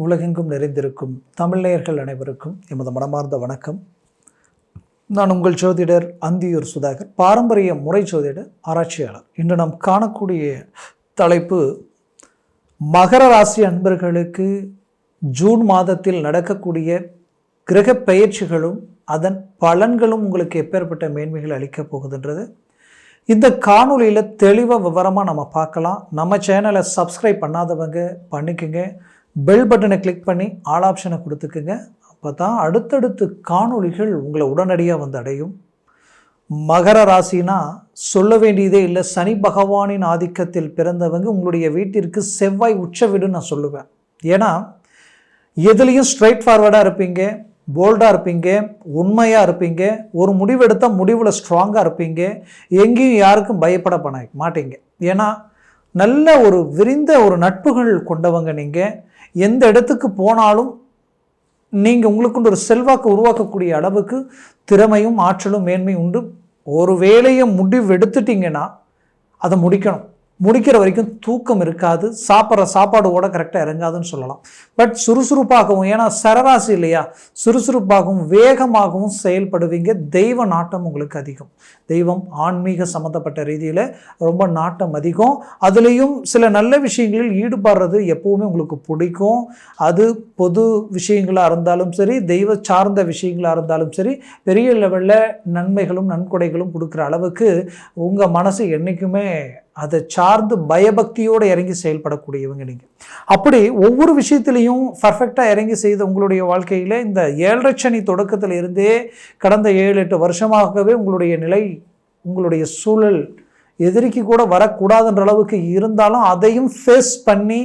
உலகெங்கும் நிறைந்திருக்கும் தமிழ் நேயர்கள் அனைவருக்கும் எமது மனமார்ந்த வணக்கம். நான் உங்கள் ஜோதிடர் அந்தியூர் சுதாகர், பாரம்பரிய முறை ஜோதிடர் ஆராய்ச்சியாளர். இன்று நாம் காணக்கூடிய தலைப்பு, மகர ராசி அன்பர்களுக்கு ஜூன் மாதத்தில் நடக்கக்கூடிய கிரக பெயர்ச்சிகளும் அதன் பலன்களும் உங்களுக்கு எப்பேற்பட்ட மேன்மைகள் அளிக்கப் போகுதுன்றது இந்த காணொலியில் தெளிவாக விவரமாக நம்ம பார்க்கலாம். நம்ம சேனலை சப்ஸ்கிரைப் பண்ணாதவங்க பண்ணிக்கோங்க, பெல் பட்டனை கிளிக் பண்ணி ஆல் ஆப்ஷனை கொடுத்துக்குங்க. அப்போ தான் அடுத்தடுத்து காணொலிகள் உங்களை உடனடியாக வந்து அடையும். மகர ராசினா சொல்ல வேண்டியதே இல்லை, சனி பகவானின் ஆதிக்கத்தில் பிறந்தவங்க உங்களுடைய வீட்டிற்கு செவ்வாய் உச்ச வீடுன்னு நான் சொல்லுவேன். ஏன்னா எதுலேயும் ஸ்ட்ரைட் ஃபார்வர்டாக இருப்பீங்க, போல்டாக இருப்பீங்க, உண்மையாக இருப்பீங்க, ஒரு முடிவு எடுத்தால் முடிவில் ஸ்ட்ராங்காக இருப்பீங்க, எங்கேயும் யாருக்கும் பயப்பட மாட்டீங்க. ஏன்னா நல்ல ஒரு விரிந்த ஒரு நட்புகள் கொண்டவங்க. நீங்கள் எந்த இடத்துக்கு போனாலும் நீங்கள் உங்களுக்குண்டு ஒரு செல்வாக்கு உருவாக்கக்கூடிய அளவுக்கு திறமையும் ஆற்றலும் மேன்மையும் உண்டு. ஒரு வேலையை முடிவு எடுத்துட்டிங்கன்னா அதை முடிக்கிற வரைக்கும் தூக்கம் இருக்காது, சாப்பிட்ற சாப்பாடு கூட கரெக்டாக இறங்காதுன்னு சொல்லலாம். பட் சுறுசுறுப்பாகவும், ஏன்னா சரராசி இல்லையா, சுறுசுறுப்பாகவும் வேகமாகவும் செயல்படுவீங்க. தெய்வ நாட்டம் உங்களுக்கு அதிகம், தெய்வம் ஆன்மீக சம்மந்தப்பட்ட ரீதியில் ரொம்ப நாட்டம் அதிகம். அதுலேயும் சில நல்ல விஷயங்களில் ஈடுபடுறது எப்போவுமே உங்களுக்கு பிடிக்கும். அது பொது விஷயங்களாக இருந்தாலும் சரி, தெய்வ சார்ந்த விஷயங்களாக இருந்தாலும் சரி, பெரிய லெவலில் நன்மைகளும் நன்கொடைகளும் கொடுக்குற அளவுக்கு உங்கள் மனசு என்றைக்குமே அதை சார்ந்து பயபக்தியோடு இறங்கி செயல்படக்கூடியவங்க நீங்கள். அப்படி ஒவ்வொரு விஷயத்திலையும் பர்ஃபெக்டாக இறங்கி செய்த உங்களுடைய வாழ்க்கையில் இந்த 7.5 சனி தொடக்கத்தில் இருந்தே கடந்த 7-8 வருஷமாகவே உங்களுடைய நிலை, உங்களுடைய சூழல் எதிரிக்கு கூட வரக்கூடாதுன்ற அளவுக்கு இருந்தாலும் அதையும் ஃபேஸ் பண்ணி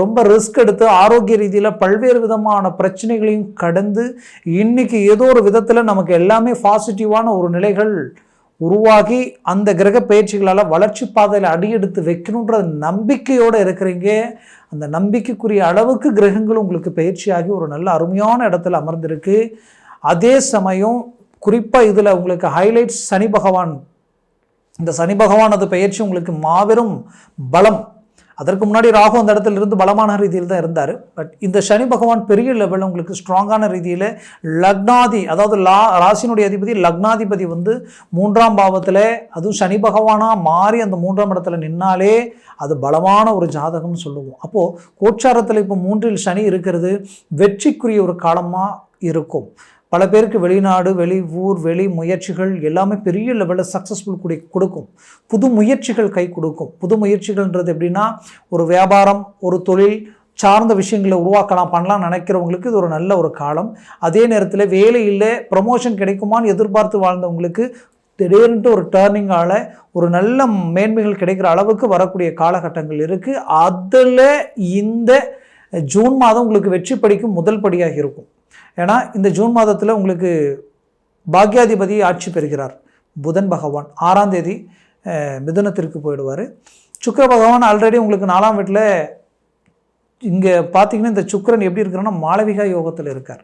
ரொம்ப ரிஸ்க் எடுத்து ஆரோக்கிய ரீதியில் பல்வேறு விதமான பிரச்சனைகளையும் கடந்து இன்னைக்கு ஏதோ ஒரு விதத்தில் நமக்கு எல்லாமே பாசிட்டிவான ஒரு நிலைகள் உருவாகி அந்த கிரக பயிற்சிகளால் வளர்ச்சி பாதையில் அடியெடுத்து வைக்கணுன்ற நம்பிக்கையோடு இருக்கிறீங்க. அந்த நம்பிக்கைக்குரிய அளவுக்கு கிரகங்கள் உங்களுக்கு பயிற்சியாகி ஒரு நல்ல அருமையான இடத்துல அமர்ந்திருக்கு. அதே சமயம் குறிப்பாக இதில் உங்களுக்கு ஹைலைட்ஸ் சனி பகவான். இந்த சனி பகவானது பயிற்சி உங்களுக்கு மாபெரும் பலம். அதற்கு முன்னாடி ராகு அந்த இடத்துல இருந்து பலமான ரீதியில் தான் இருந்தார். பட் இந்த சனி பகவான் பெரிய லெவலில் உங்களுக்கு ஸ்ட்ராங்கான ரீதியில் லக்னாதி, அதாவது ராசினுடைய அதிபதி லக்னாதிபதி வந்து 3ஆம் பாவத்தில், அதுவும் சனி பகவானாக மாறி அந்த 3ஆம் இடத்துல நின்னாலே அது பலமான ஒரு ஜாதகம்னு சொல்லுவோம். அப்போது கோச்சாரத்தில் இப்போ 3இல் சனி இருக்கிறது வெற்றிக்குரிய ஒரு காலமாக இருக்கும். பல பேருக்கு வெளிநாடு, வெளி ஊர், வெளி முயற்சிகள் எல்லாமே பெரிய லெவலில் சக்ஸஸ்ஃபுல் கொடுக்கும். புது முயற்சிகள் கை கொடுக்கும். புது முயற்சிகள்ன்றது எப்படின்னா, ஒரு வியாபாரம், ஒரு தொழில் சார்ந்த விஷயங்களை உருவாக்கலாம் பண்ணலாம் நினைக்கிறவங்களுக்கு இது ஒரு நல்ல ஒரு காலம். அதே நேரத்தில் வேலையில் ப்ரமோஷன் கிடைக்குமான்னு எதிர்பார்த்து வாழ்ந்தவங்களுக்கு திடீர்னு ஒரு டேர்னிங்கால் ஒரு நல்ல மேன்மைகள் கிடைக்கிற அளவுக்கு வரக்கூடிய காலகட்டங்கள் இருக்குது. அதில் இந்த ஜூன் மாதம் உங்களுக்கு வெற்றி படிக்கும் முதல் படியாக இருக்கும். ஏன்னா இந்த ஜூன் மாதத்தில் உங்களுக்கு பாக்யாதிபதி ஆட்சி பெறுகிறார். புதன் பகவான் 6ஆம் தேதி மிதுனத்திற்கு போயிடுவார். சுக்கிர பகவான் ஆல்ரெடி உங்களுக்கு 4ஆம் வீட்டில், இங்கே பார்த்தீங்கன்னா இந்த சுக்கிரன் எப்படி இருக்கிறான்னா மாளவிகா யோகத்தில் இருக்கார்.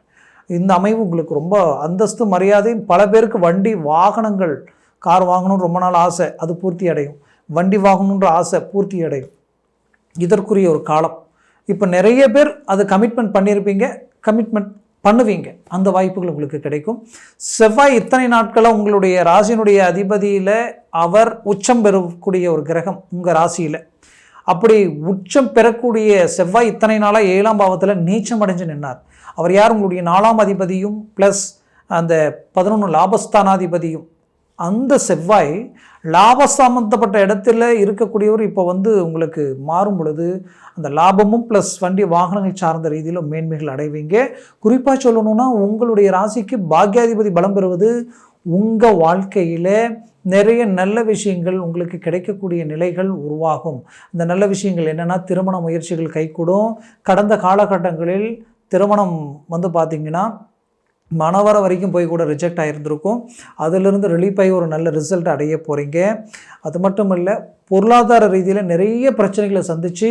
இந்த அமைவு உங்களுக்கு ரொம்ப அந்தஸ்து மரியாதை. பல பேருக்கு வண்டி வாகனங்கள், கார் வாங்கணும்னு ரொம்ப நாள் ஆசை, அது பூர்த்தி அடையும். வண்டி வாங்கணுன்ற ஆசை பூர்த்தி அடையும். இதற்குரிய ஒரு காலம். இப்போ நிறைய பேர் அது கமிட்மெண்ட் பண்ணியிருப்பீங்க, கமிட்மெண்ட் பண்ணுவீங்க, அந்த வாய்ப்புகள் உங்களுக்கு கிடைக்கும். செவ்வாய் இத்தனை நாட்களாக உங்களுடைய ராசியினுடைய அதிபதியில் அவர் உச்சம் பெறக்கூடிய ஒரு கிரகம் உங்கள் ராசியில். அப்படி உச்சம் பெறக்கூடிய செவ்வாய் இத்தனை நாளாக 7ஆம் பாவத்தில் நீச்சம் அடைஞ்சு நின்னார். அவர் யார்? உங்களுடைய 4ஆம் அதிபதியும் ப்ளஸ் அந்த 11 லாபஸ்தானாதிபதியும். அந்த செவ்வாய் லாப சம்பந்தப்பட்ட இடத்துல இருக்கக்கூடியவர் இப்போ வந்து உங்களுக்கு மாறும் பொழுது அந்த லாபமும் ப்ளஸ் வண்டி வாகனங்கள் சார்ந்த ரீதியில் மேன்மைகள் அடைவீங்க. குறிப்பாக சொல்லணும்னா உங்களுடைய ராசிக்கு பாக்யாதிபதி பலம் பெறுவது உங்கள் வாழ்க்கையில் நிறைய நல்ல விஷயங்கள் உங்களுக்கு கிடைக்கக்கூடிய நிலைகள் உருவாகும். இந்த நல்ல விஷயங்கள் என்னென்னா, திருமண முயற்சிகள் கைகூடும். கடந்த காலகட்டங்களில் திருமணம் வந்து பார்த்திங்கன்னா மனவர வரைக்கும் போய் கூட ரிஜெக்ட் ஆகிருந்திருக்கும். அதிலிருந்து ரிலீஃப் ஆகி ஒரு நல்ல ரிசல்ட் அடைய போகிறீங்க. அது மட்டும் இல்லை, பொருளாதார ரீதியில் நிறைய பிரச்சனைகளை சந்தித்து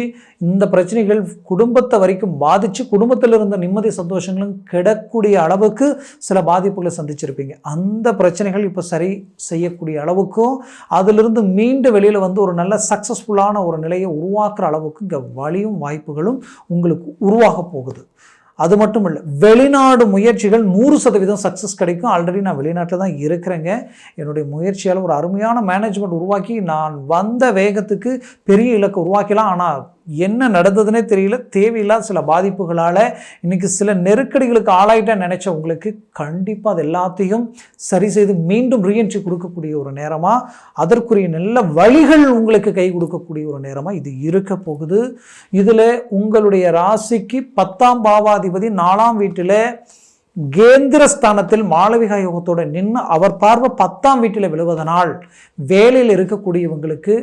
இந்த பிரச்சனைகள் குடும்பத்தை வரைக்கும் பாதித்து குடும்பத்தில் இருந்த நிம்மதி சந்தோஷங்களும் கெடக்கூடிய அளவுக்கு சில பாதிப்புகளை சந்திச்சிருப்பீங்க. அந்த பிரச்சனைகள் இப்போ சரி செய்யக்கூடிய அளவுக்கும் அதிலிருந்து மீண்டு வெளியில் வந்து ஒரு நல்ல சக்ஸஸ்ஃபுல்லான ஒரு நிலையை உருவாக்குற அளவுக்கு இங்கே வழியும் வாய்ப்புகளும் உங்களுக்கு உருவாக போகுது. அது மட்டும் இல்லை, வெளிநாடு முயற்சிகள் 100% சக்ஸஸ் கிடைக்கும். ஆல்ரெடி நான் வெளிநாட்டில் தான் இருக்கிறேங்க. என்னுடைய முயற்சியால் ஒரு அருமையான மேனேஜ்மெண்ட் உருவாக்கி நான் வந்த வேகத்துக்கு பெரிய இலக்கை உருவாக்கலாம். ஆனால் என்ன நடந்ததுன்னே தெரியல. தேவையில்லாத சில பாதிப்புகளால் இன்றைக்கி சில நெருக்கடிகளுக்கு ஆளாயிட்டேன் நினச்ச உங்களுக்கு கண்டிப்பாக அது எல்லாத்தையும் சரி செய்து மீண்டும் ரீஎன்ட்ரி கொடுக்கக்கூடிய ஒரு நேரமாக, அதற்குரிய நல்ல வழிகள் உங்களுக்கு கை கொடுக்கக்கூடிய ஒரு நேரமாக இது இருக்க போகுது. இதில் உங்களுடைய ராசிக்கு 10ஆம் பாவாதிபதி 4ஆம் வீட்டில் கேந்திரஸ்தானத்தில் மாளவிகா யோகத்தோடு நின்று அவர் பார்வை 10ஆம் வீட்டில் விழுவதனால் வேலையில் இருக்கக்கூடியவங்களுக்கு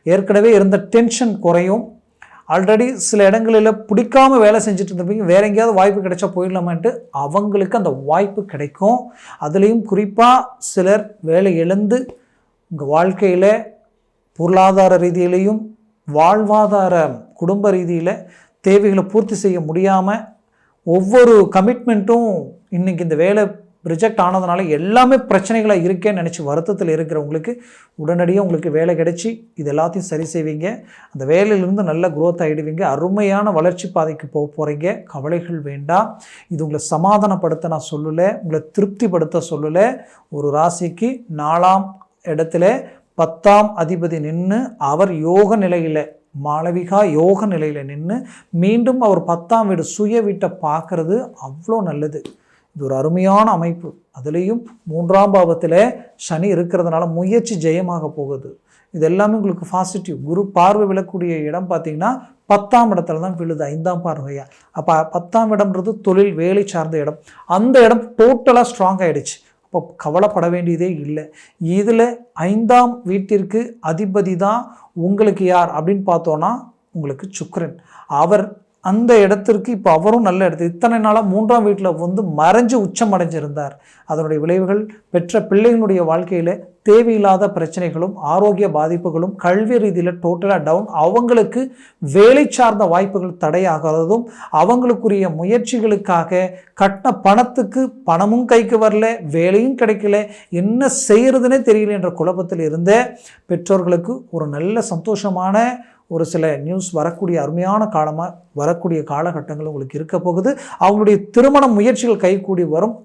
ஏற்கனவே இருந்த டென்ஷன் குறையும். ஆல்ரெடி சில இடங்களில் பிடிக்காமல் வேலை செஞ்சுட்டு இருந்திருப்பீங்க, வேற எங்கேயாவது வாய்ப்பு கிடைச்சா போயிடலாமான்ட்டு அவங்களுக்கு அந்த வாய்ப்பு கிடைக்கும். அதுலேயும் குறிப்பாக சிலர் வேலை இழந்து உங்கள் வாழ்க்கையில் பொருளாதார ரீதியிலையும் வாழ்வாதார குடும்ப ரீதியில் தேவைகளை பூர்த்தி செய்ய முடியாமல் ஒவ்வொரு கமிட்மெண்ட்டும் இன்றைக்கி இந்த வேலை ரிஜெக்ட் ஆனதுனால எல்லாமே பிரச்சனைகளாக இருக்கேன்னு நினச்சி வருத்தத்தில் இருக்கிறவங்களுக்கு உடனடியாக உங்களுக்கு வேலை கிடைச்சி இது எல்லாத்தையும் சரி செய்வீங்க. அந்த வேலையிலிருந்து நல்ல குரோத் ஆகிடுவீங்க. அருமையான வளர்ச்சி பாதைக்கு போக போகிறீங்க. கவலைகள் வேண்டாம். இது உங்களை சமாதானப்படுத்த நான் சொல்லலை, உங்களை திருப்திப்படுத்த சொல்லலை. ஒரு ராசிக்கு 4ஆம் இடத்துல 10ஆம் அதிபதி நின்று அவர் யோக நிலையில் மாளவிகா யோக நிலையில் நின்று மீண்டும் அவர் 10ஆம் வீடு சுய வீட்டை பார்க்குறது அவ்வளோ நல்லது. இது ஒரு அருமையான அமைப்பு. அதுலேயும் 3ஆம் பாவத்தில் சனி இருக்கிறதுனால முயற்சி ஜெயமாக போகுது. இது எல்லாமே உங்களுக்கு பாசிட்டிவ். குரு பார்வை விழக்கூடிய இடம் பார்த்திங்கன்னா 10ஆம் இடத்துல தான் விழுது, 5ஆம் பார்வையா. அப்போ 10ஆம் இடம்ன்றது தொழில் வேலை சார்ந்த இடம். அந்த இடம் டோட்டலாக ஸ்ட்ராங் ஆகிடுச்சு. அப்போ கவலைப்பட வேண்டியதே இல்லை. இதில் 5ஆம் வீட்டிற்கு அதிபதி தான் உங்களுக்கு யார் அப்படின்னு பார்த்தோன்னா உங்களுக்கு சுக்கிரன். அவர் அந்த இடத்திற்கு இப்போ அவரும் நல்ல இடத்து இத்தனை நாளாக 3ஆம் வீட்டில் வந்து மறைஞ்சு உச்சம் அடைஞ்சிருந்தார். அதனுடைய விளைவுகள் பெற்ற பிள்ளைகளுடைய வாழ்க்கையில் தேவையில்லாத பிரச்சனைகளும் ஆரோக்கிய பாதிப்புகளும் கல்வி ரீதியில் டோட்டலாக டவுன், அவங்களுக்கு வேலை சார்ந்த வாய்ப்புகள் தடையாகிறதும் அவங்களுக்குரிய முயற்சிகளுக்காக கட்டின பணத்துக்கு பணமும் கைக்கு வரல, வேலையும் கிடைக்கல, என்ன செய்கிறதுனே தெரியல என்ற குழப்பத்தில் இருந்த பெற்றோர்களுக்கு ஒரு நல்ல சந்தோஷமான ஒரு சில நியூஸ் வரக்கூடிய அருமையான காலமாக வரக்கூடிய காலகட்டங்கள் உங்களுக்கு இருக்க போகுது. அவங்களுடைய திருமண முயற்சிகள் கைகூடி வரும்.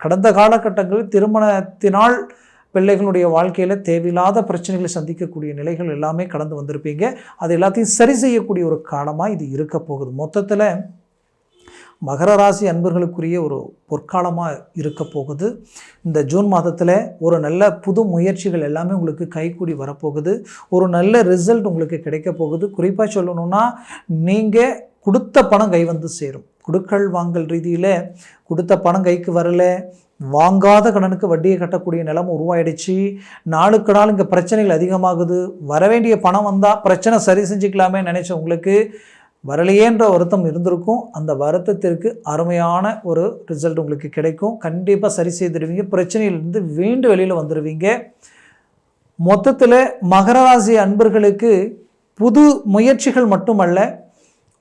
கடந்த காலகட்டங்களில் திருமணத்தினால் பிள்ளைகளுடைய வாழ்க்கையில் தேவையில்லாத பிரச்சனைகளை சந்திக்கக்கூடிய நிலைகள் எல்லாமே கடந்து வந்திருப்பீங்க. அது எல்லாத்தையும் சரி செய்யக்கூடிய ஒரு காலமாக இது இருக்க போகுது. மொத்தத்தில் மகர ராசி அன்பர்களுக்குரிய ஒரு பொற்காலமாக இருக்க போகுது. இந்த ஜூன் மாதத்தில் ஒரு நல்ல புது முயற்சிகள் எல்லாமே உங்களுக்கு கைகூடி வரப்போகுது. ஒரு நல்ல ரிசல்ட் உங்களுக்கு கிடைக்க போகுது. குறிப்பாக சொல்லணும்னா, நீங்கள் கொடுத்த பணம் கை வந்து சேரும். கொடுக்கல் வாங்கல் ரீதியில் கொடுத்த பணம் கைக்கு வரல, வாங்காத கடனுக்கு வட்டியை கட்டக்கூடிய நிலைமை உருவாயிடுச்சு. நாளுக்கு நாள் இங்கே பிரச்சனைகள் அதிகமாகுது. வரவேண்டிய பணம் வந்தால் பிரச்சனை சரி செஞ்சுக்கலாமே நினச்ச உங்களுக்கு வரலையேன்ற வருத்தம் இருந்திருக்கும். அந்த வருத்தத்திற்கு அருமையான ஒரு ரிசல்ட் உங்களுக்கு கிடைக்கும். கண்டிப்பாக சரி செய்திருவீங்க. பிரச்சனையிலிருந்து மீண்டு வெளியில் வந்துடுவீங்க. மொத்தத்தில் மகர ராசி அன்பர்களுக்கு புது முயற்சிகள் மட்டுமல்ல,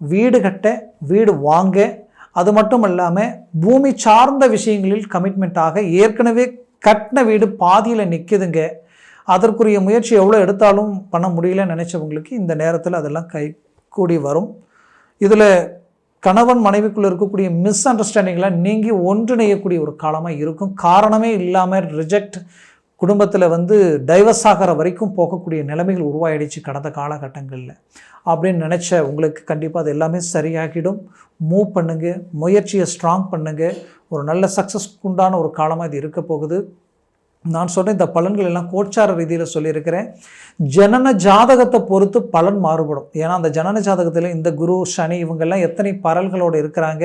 வீடு கட்ட, வீடு வாங்க, அது மட்டும் இல்லாமல் பூமி சார்ந்த விஷயங்களில் கமிட்மெண்ட்டாக ஏற்கனவே கட்டின வீடு பாதியில் நிற்குதுங்க. அதற்குரிய முயற்சி எவ்வளோ எடுத்தாலும் பண்ண முடியலன்னு நினச்சவங்களுக்கு இந்த நேரத்தில் அதெல்லாம் கை கூடி வரும். இதில் கணவன் மனைவிக்குள்ளே இருக்கக்கூடிய மிஸ் அண்டர்ஸ்டாண்டிங்லாம் நீங்கி ஒன்றிணையக்கூடிய ஒரு காலமாக இருக்கும். காரணமே இல்லாமல் ரிஜெக்ட் குடும்பத்தில் வந்து டைவர்ஸ் ஆகிற வரைக்கும் போகக்கூடிய நிலைமைகள் உருவாயிடுச்சு கடந்த காலகட்டங்களில். அப்படின்னு நினச்ச உங்களுக்கு கண்டிப்பாக அது எல்லாமே சரியாகிடும். மூவ் பண்ணுங்கள், முயற்சியை ஸ்ட்ராங் பண்ணுங்கள். ஒரு நல்ல சக்ஸஸ்க்கு உண்டான ஒரு காலமாக இது இருக்க போகுது. நான் சொன்ன இந்த பலன்கள் எல்லாம் கோச்சார ரீதியில் சொல்லியிருக்கிறேன். ஜனன ஜாதகத்தை பொறுத்து பலன் மாறுபடும். ஏன்னா அந்த ஜனன ஜாதகத்தில் இந்த குரு சனி இவங்கெல்லாம் எத்தனை பரல்களோடு இருக்கிறாங்க.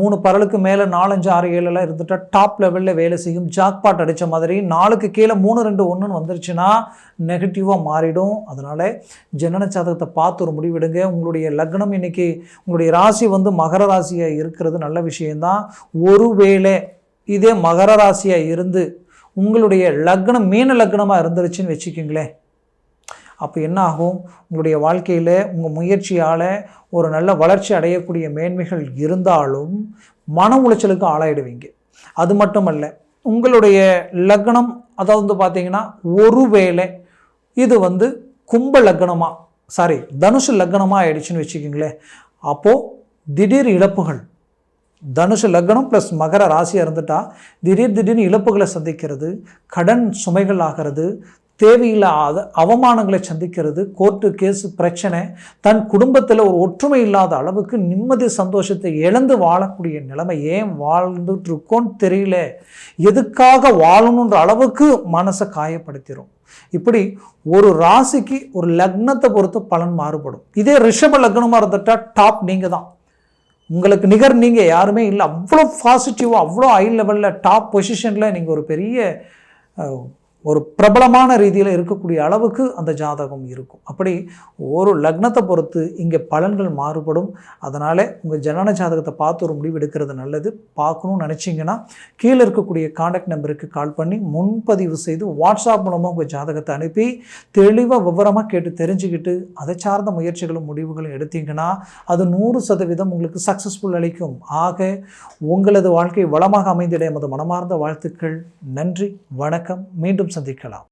3 பரலுக்கு மேலே 4, 5, 6, 7 இருந்துட்டால் டாப் லெவலில் வேலை செய்யும். ஜாக்பாட் அடித்த மாதிரி 4க்கு கீழே 3, 2, 1 வந்துருச்சுன்னா நெகட்டிவாக மாறிடும். அதனால் ஜனன ஜாதகத்தை பார்த்து ஒரு முடிவெடுங்க. உங்களுடைய லக்னம் இன்றைக்கி உங்களுடைய ராசி வந்து மகர ராசியாக இருக்கிறது நல்ல விஷயந்தான். ஒருவேளை இதே மகர ராசியாக இருந்து உங்களுடைய லக்னம் மீன லக்னமாக இருந்துருச்சுன்னு வச்சுக்கிங்களேன், அப்போ என்ன ஆகும், உங்களுடைய வாழ்க்கையில் உங்கள் முயற்சியால் ஒரு நல்ல வளர்ச்சி அடையக்கூடிய மேன்மைகள் இருந்தாலும் மன உளைச்சலுக்கு ஆளாயிடுவீங்க. அது மட்டுமல்ல, உங்களுடைய லக்னம் அதாவது பார்த்தீங்கன்னா ஒருவேளை இது கும்ப லக்னமாக தனுசு லக்னமாக ஆயிடுச்சுன்னு வச்சுக்கிங்களேன், அப்போது திடீர் இழப்புகள், தனுசு லக்னம் ப்ளஸ் மகர ராசியாக இருந்துட்டா திடீர்னு இழப்புகளை சந்திக்கிறது, கடன் சுமைகள் ஆகிறது, தேவையில்லாத அவமானங்களை சந்திக்கிறது, கோர்ட்டு கேஸு பிரச்சனை, தன் குடும்பத்தில் ஒரு ஒற்றுமை இல்லாத அளவுக்கு நிம்மதி சந்தோஷத்தை இழந்து வாழக்கூடிய நிலைமை. ஏன் வாழ்ந்துட்டு இருக்கோன்னு தெரியல, எதுக்காக வாழணுன்ற அளவுக்கு மனசை காயப்படுத்திடும். இப்படி ஒரு ராசிக்கு ஒரு லக்னத்தை பொறுத்து பலன் மாறுபடும். இதே ரிஷப லக்னமாக இருந்துட்டா டாப் நீங்கள் தான், உங்களுக்கு நிகர் நீங்கள் யாருமே இல்லை. அவ்வளோ பாசிட்டிவாக அவ்வளோ ஹை லெவலில் டாப் பொசிஷனில் நீங்கள் ஒரு பெரிய ஒரு பிரபலமான ரீதியில் இருக்கக்கூடிய அளவுக்கு அந்த ஜாதகம் இருக்கும். அப்படி ஒரு லக்னத்தை பொறுத்து இங்கே பலன்கள் மாறுபடும். அதனால் உங்கள் ஜனன ஜாதகத்தை பார்த்து ஒரு முடிவு எடுக்கிறது நல்லது. பார்க்கணும்னு நினச்சிங்கன்னா கீழே இருக்கக்கூடிய காண்டாக்ட் நம்பருக்கு கால் பண்ணி முன்பதிவு செய்து வாட்ஸ்அப் மூலமாக உங்கள் ஜாதகத்தை அனுப்பி தெளிவாக விவரமாக கேட்டு தெரிஞ்சுக்கிட்டு அதை சார்ந்த முயற்சிகளும் முடிவுகளும் எடுத்தீங்கன்னா அது 100% உங்களுக்கு சக்ஸஸ்ஃபுல் அளிக்கும். ஆக உங்களது வாழ்க்கை வளமாக அமைந்திட எமது மனமார்ந்த வாழ்த்துக்கள். நன்றி, வணக்கம். மீண்டும் சந்திக்கலாம்.